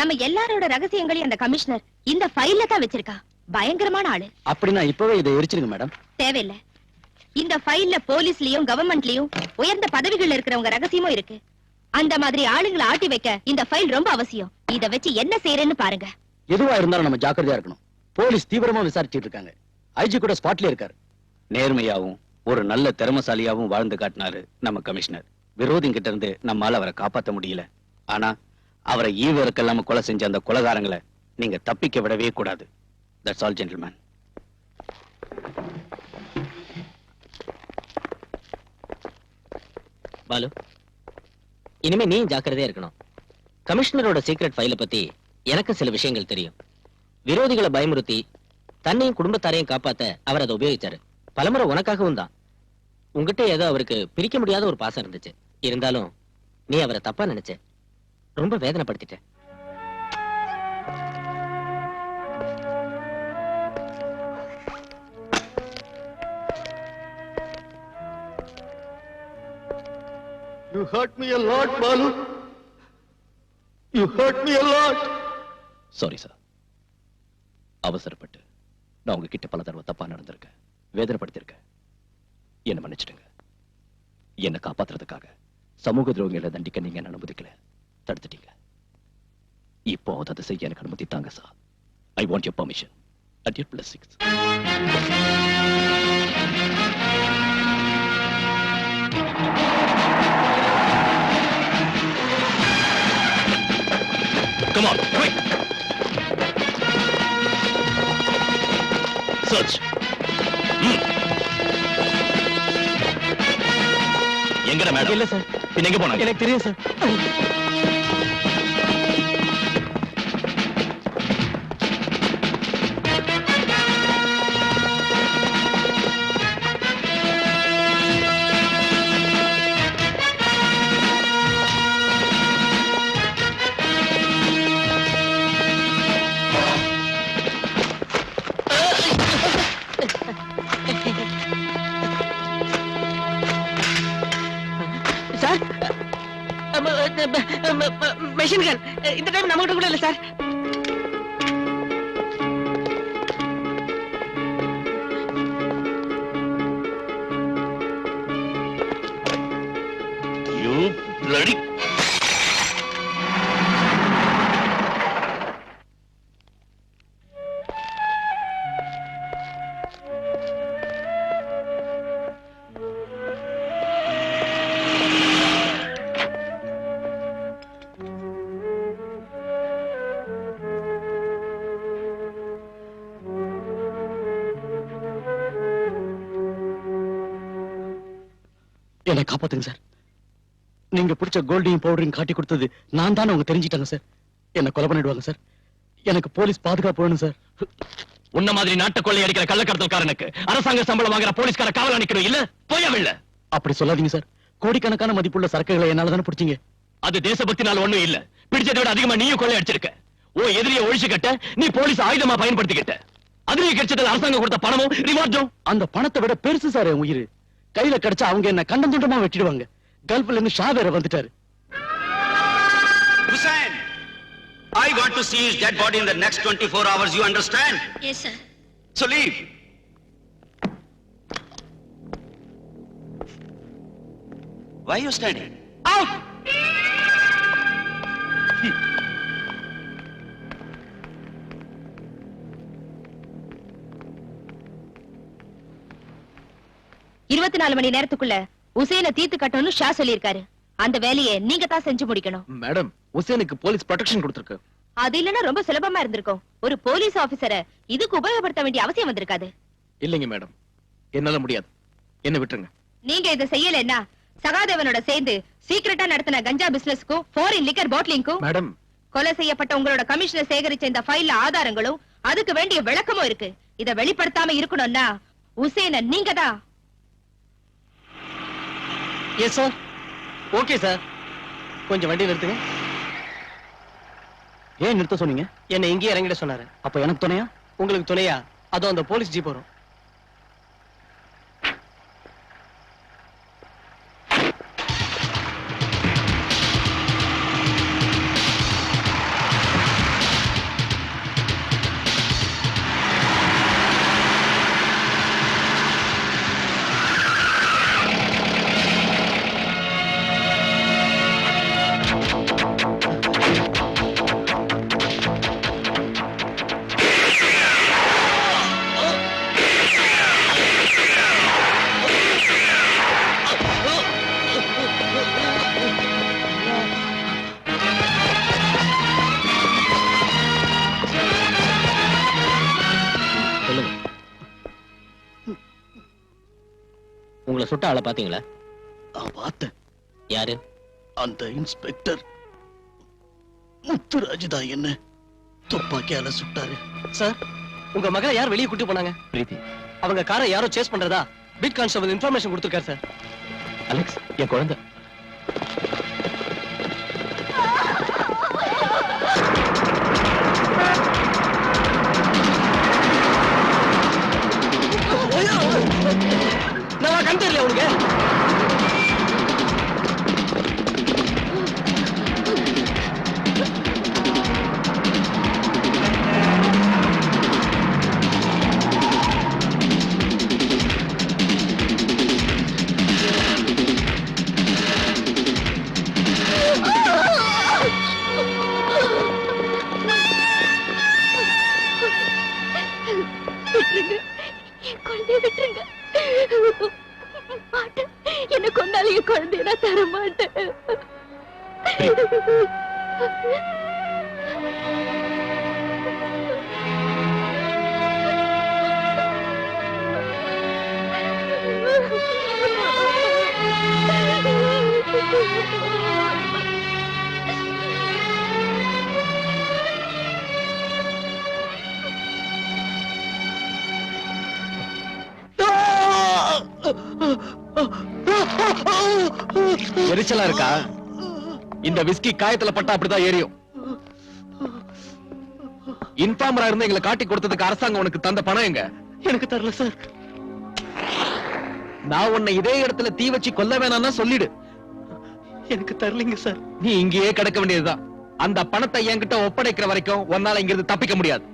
நம்ம எல்லாரோட ரகசியங்களையும் அந்த கமிஷனர் இந்த ஃபைல்ல தான் வச்சிருக்கா. பயங்கரமான ஆளு. அப்படின்னா இப்பவே இதை எரிச்சிருங்க மேடம். தேவையில்லை. இந்த ஃபைல்ல போலீஸ்லயும் கவர்மெண்ட்லயும் உயர்ந்த பதவிகள் இருக்கிறவங்க ரகசியமும் இருக்கு. அந்த மாதிரி ஆளுங்களை ஆட்டி வைக்க இந்த ஃபைல் ரொம்ப அவசியம். இத வச்சு என்ன செய்யறேன்னு பாருங்க. எதுவா இருந்தாலும் நம்ம ஜாக்கிரதையா இருக்கணும். போலீஸ் தீவிரமா விசாரிச்சிட்டு இருக்காங்க. ஐஜி கூட ஸ்பாட்ல இருக்காரு. நேர்மையாவும் ஒரு நல்ல திறமசாலியாவும் வாழ்ந்து காட்டினாரு நம்ம கமிஷனர். விரோதிங்கிட்ட இருந்து நம்மால அவரை காப்பாற்ற முடியல. ஆனா அவரை ஈவருக்கெல்லாம் கொலை செஞ்ச அந்த கொலைகாரங்களை நீங்க தப்பிக்க விடவே கூடாது. That's all gentleman. பாலு, இனிமே நீ ஜாக்கிரதையா இருக்கணும். கமிஷனரோட சீக்ரெட் ஃபைல பத்தி எனக்கு சில விஷயங்கள் தெரியும். விரோதிகளை பயமுறுத்தி தன்னையும் குடும்பத்தாரையும் காப்பாத்த அவர் அதை உபயோகிச்சாரு. பலமுறை உனக்காகவும் தான். உங்ககிட்ட ஏதோ அவருக்கு பிரிக்க முடியாத ஒரு பாசம் இருந்துச்சு. இருந்தாலும் நீ அவரை தப்பா நினைச்ச. ரொம்ப வேதனைப்படுத்திட்ட. You hurt me a lot, Balu. You hurt me a lot. Sorry sir. அவசரப்பட்டு நான் உங்ககிட்ட பல தடவை தப்பா நடந்திருக்கேன், வேதனைப்படுத்திருக்கேன். என்ன மன்னிச்சிடுங்க. என்ன காப்பாத்துறதுக்காக சமூக துரோகிகளை தண்டிக்க நீங்க என்ன அனுமதிக்கல, தடுத்துட்டீங்க. இப்போ அதை செய்ய எனக்கு அனுமதி தாங்க sir. I want your permission at your blessings. Come on, quick! Search. எங்கடா மேடம்? இல்ல சார். பின்ன எங்க போனாங்க? எனக்கு தெரியும் சார். மெஷின் கன் இந்த டைம் நம்ம கிட்ட கூட இல்ல சார். You bloody... என்னை காப்பாத்துங்க சார். நீங்க பிடிச்ச கோல்டையும் பவுடரையும் காட்டி கொடுத்தது நான் தான். அவங்க தெரிஞ்சிட்டாங்க சார். என்ன கொலை பண்ணிடுவாங்க சார். எனக்கு போலீஸ் பாதுகாப்பு வேணும் சார். உன்ன மாதிரி நாட்டை கொள்ளை அடிக்கிற கள்ளக்கடத்தல்காரனுக்கு அரசாங்க சம்பளம் வாங்குற போலீஸ்கார காவல் அணிக்கணும் இல்ல? போயவில்லை. அப்படி சொல்லாதீங்க சார். கோடிக்கணக்கான மதிப்புள்ள சரக்குகளை என்னால தானே பிடிச்சீங்க. அது தேசபக்தினால ஒண்ணும் இல்ல. பிடிச்சதை விட அதிகமா நீயும் கொள்ளை அடிச்சிருக்க. ஓ எதிரியை ஒழிச்சு கட்ட நீ போலீஸ் ஆயுதமா பயன்படுத்திக்கிட்ட. அதுலயே கிடைச்சதுல அரசாங்கம் கொடுத்த பணமும் ரிவார்டும். அந்த பணத்தை விட பெருசு சார் என் உயிர். கையில கிடைச்சா அவங்க என்ன கண்டம் துண்டமா வெட்டிடுவாங்க. கல்ஃப்ல இருந்து ஷா வேற வந்துட்டாரு. Hussain, I got to see his dead body in the next 24 hours. You understand? Yes, sir. So leave. Why are you standing? Out! இருபத்தி 4 மணி நேரத்துக்குள்ள உசேனை தீர்த்து கட்டணும்னு ஷா சொல்லியிருக்காரு. அந்த வேலையை நீங்க தான் செஞ்சு முடிக்கணும். மேடம், உசேனுக்கு போலீஸ் ப்ரொடெக்ஷன் கொடுத்திருக்கு. அது இல்லன்னா ரொம்ப சுலபமா இருந்திருக்கும். ஒரு போலீஸ் ஆபீசரை இதுக்கு உபயோகப்படுத்த வேண்டிய அவசியம் வந்திருக்காது. இல்லைங்க மேடம், என்னால முடியாது. என்ன விட்டுருங்க. நீங்க இதை செய்யலைன்னா சகாதேவனோட சேர்ந்து சீக்கிரட்டா நடத்தின கஞ்சா பிசினஸ்க்கும் ஃபாரின் லிக்கர் பாட்டிலிங்க்கும் மேடம், கொலை செய்யப்பட்ட உங்களோட கமிஷனர் சேகரிச்ச இந்த ஃபைல்ல ஆதாரங்களும் அதுக்கு வேண்டிய விளக்கமும் இருக்கு. இதை வெளிப்படுத்தாம இருக்கணும்னா உசேனை நீங்க தான். Yes sir. Okay sir. கொஞ்சம் வண்டி நிறுத்துங்க. ஏன் நிறுத்த சொன்னீங்க? என்ன இங்கே இறங்கிட சொன்னாரு. அப்ப எனக்கு துணையா? உங்களுக்கு துணையா? அதோ அந்த போலீஸ் ஜீப் வரும். சுட்ட ஆளை பாத்தீங்களா? பார்த்தேன். யாரு? அந்த இன்ஸ்பெக்டர் முத்துராஜ் தான் என்ன துப்பாக்கியால சுட்டாரு. சார், உங்க மகளை யார் வெளியே கூட்டி போனாங்க? பிரீத்தி, அவங்க காரை யாரோ சேஸ் பண்றதா பீட் கான்ஸ்டபிள் இன்ஃபர்மேஷன் கொடுத்திருக்காரு சார். அலெக்ஸ், என் குழந்தை. நான் கண் தெரியல உனக்கு. விட்டுருங்க, என் குழந்தைய விட்டுருங்க. மாட்டேன், என்ன கொண்டாலும் என் குழந்தைய நான் தர மாட்டேன். எரிச்சலா இருக்கா? இந்த விஸ்கி காயத்துல பட்டா அப்படிதான் எரியும். இன்ஃபார்மரா இருந்து எங்களை காட்டி கொடுத்ததுக்கு அரசாங்கம் உனக்கு தந்த பணம் எங்க? எனக்கு தரல சார். நான் உன்னை இதே இடத்துல தீ வச்சு கொல்ல வேணாம்னா சொல்லிடு. எனக்கு தரலைங்க சார். நீ இங்கேயே கிடக்க வேண்டியதுதான். அந்த பணத்தை என்கிட்ட ஒப்படைக்கிற வரைக்கும் உன்னால இங்கிருந்து தப்பிக்க முடியாது.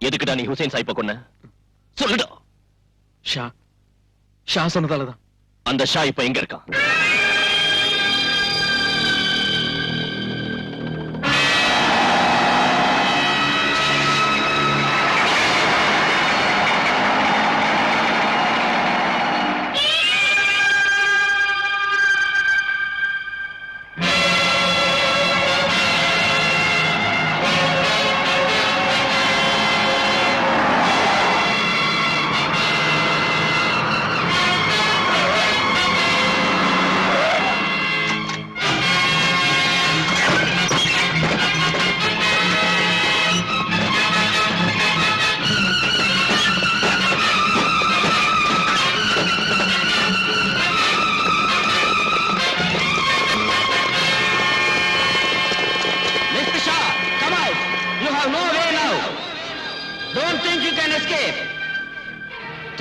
எதுக்குடா நீ ஹுசைன் சாயிப்ப கொன்ன? சொல்லுடா. ஷா சொன்னதாலதான். அந்த ஷா இப்ப எங்க இருக்கான்? Don't think you can escape.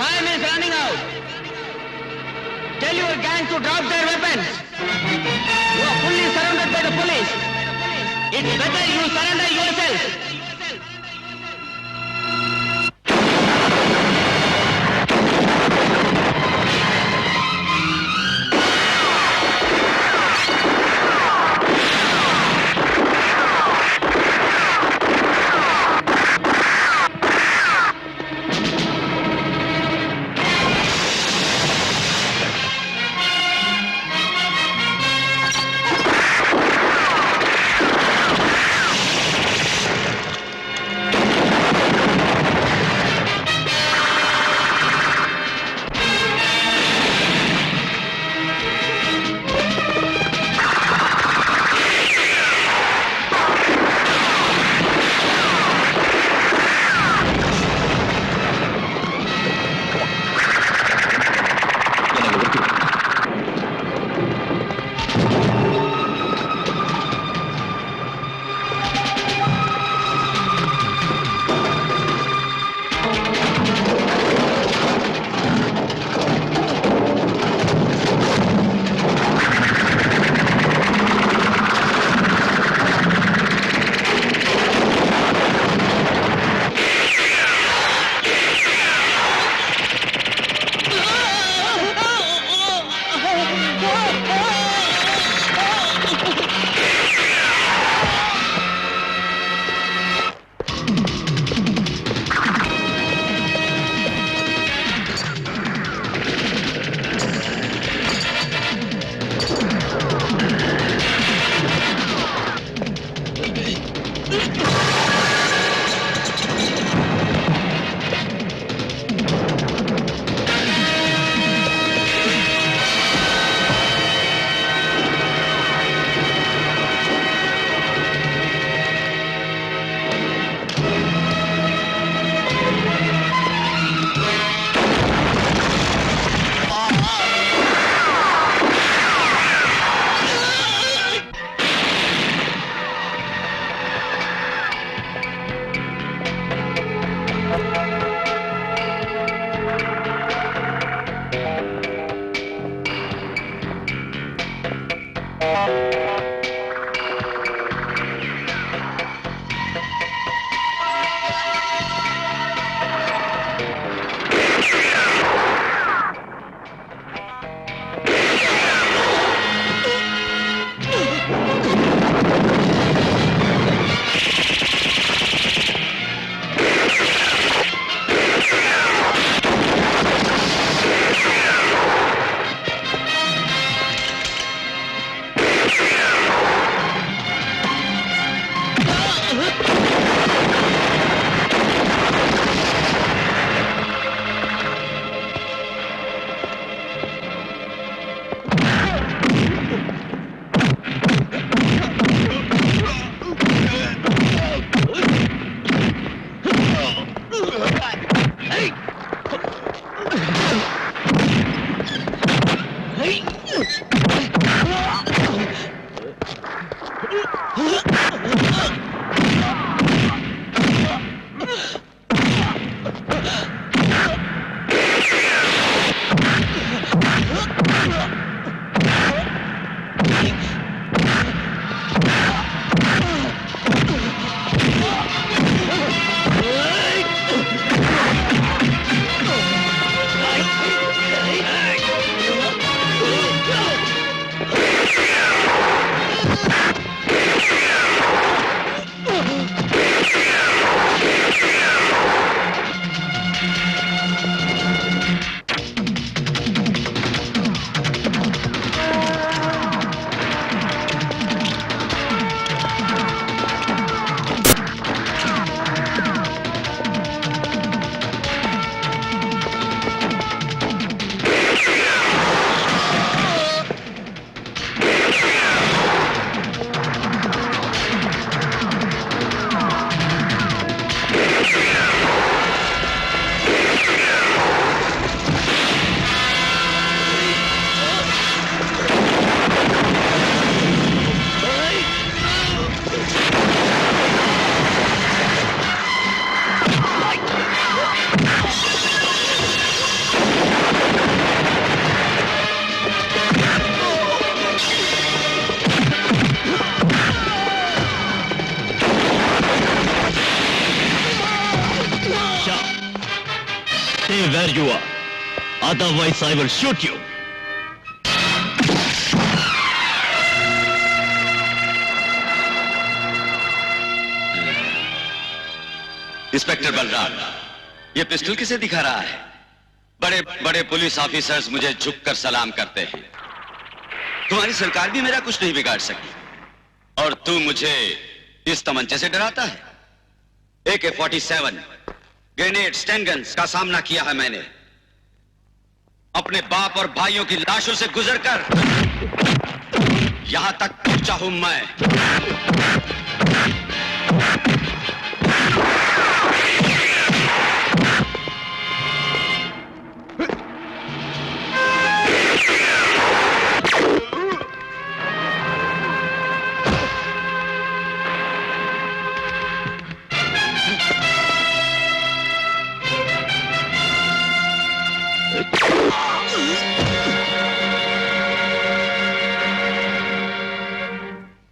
Time is running out. Tell your gang to drop their weapons. You are fully surrounded by the police. It's better you surrender yourself. Stay where you are. Otherwise, I will shoot you. Inspector Balram, ये pistol किसे दिखा रहा है? बड़े बड़े police officers मुझे झुककर सलाम करते हैं। तुम्हारी सरकार भी मेरा कुछ नहीं बिगाड़ सकी और तू मुझे इस तमंचे से डराता है? AK-47 ग्रेनेड, स्टैन गन्स का सामना किया है मैंने। अपने बाप और भाइयों की लाशों से गुजरकर यहां तक पहुंचा हूं मैं।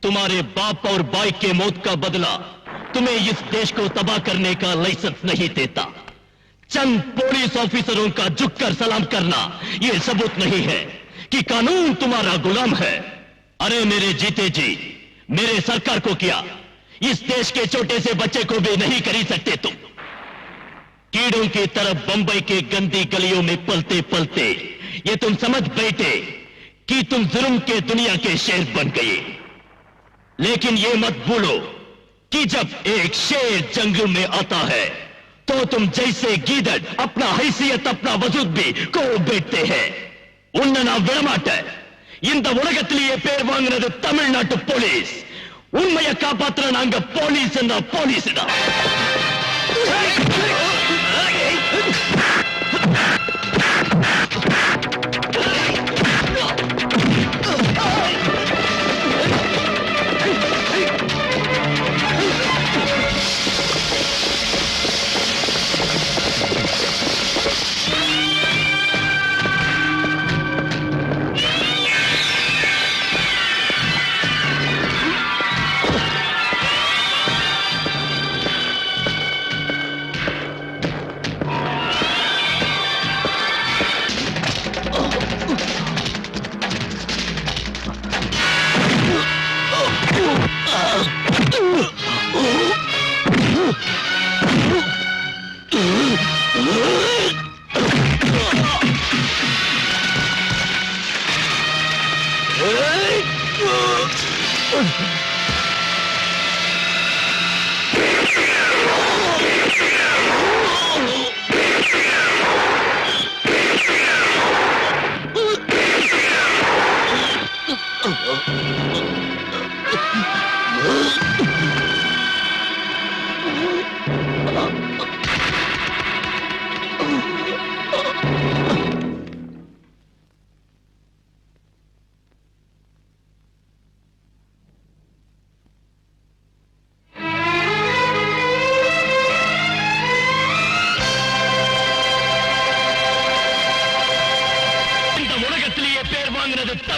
तुम्हारे बाप और भाई के मौत का बदला तुम्हें इस देश को तबाह करने का लाइसेंस नहीं देता। चंद पुलिस ऑफिसरों का झुककर सलाम करना यह सबूत नहीं है कि कानून तुम्हारा गुलाम है। अरे मेरे जीते जी मेरे सरकार को किया, इस देश के छोटे से बच्चे को भी नहीं खरीद सकते तुम। कीड़ों की तरफ बंबई के गंदी गलियों में पलते पलते ये तुम समझ बैठे कि तुम जुल्म के दुनिया के शेर बन गए। लेकिन ये मत भूलो कि जब एक शेर जंगल में आता है तो तुम जैसे गीदड़ अपना हैसियत अपना वजूद भी को बैठते हैं। उन्ना நான் விடமாட்டேன்। இந்த உலகத்திலேயே பேர் வாங்குனது தமிழ்நாட்டு போலீஸ்। உண்மையை காப்பாத்துற நாங்க போலீஸ் என்ன போலீஸ்டா।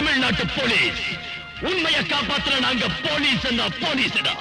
தமிழ்நாட்டு போலீஸ் உண்மையை காப்பாத்துற நாங்க போலீஸ் போலீஸ்டா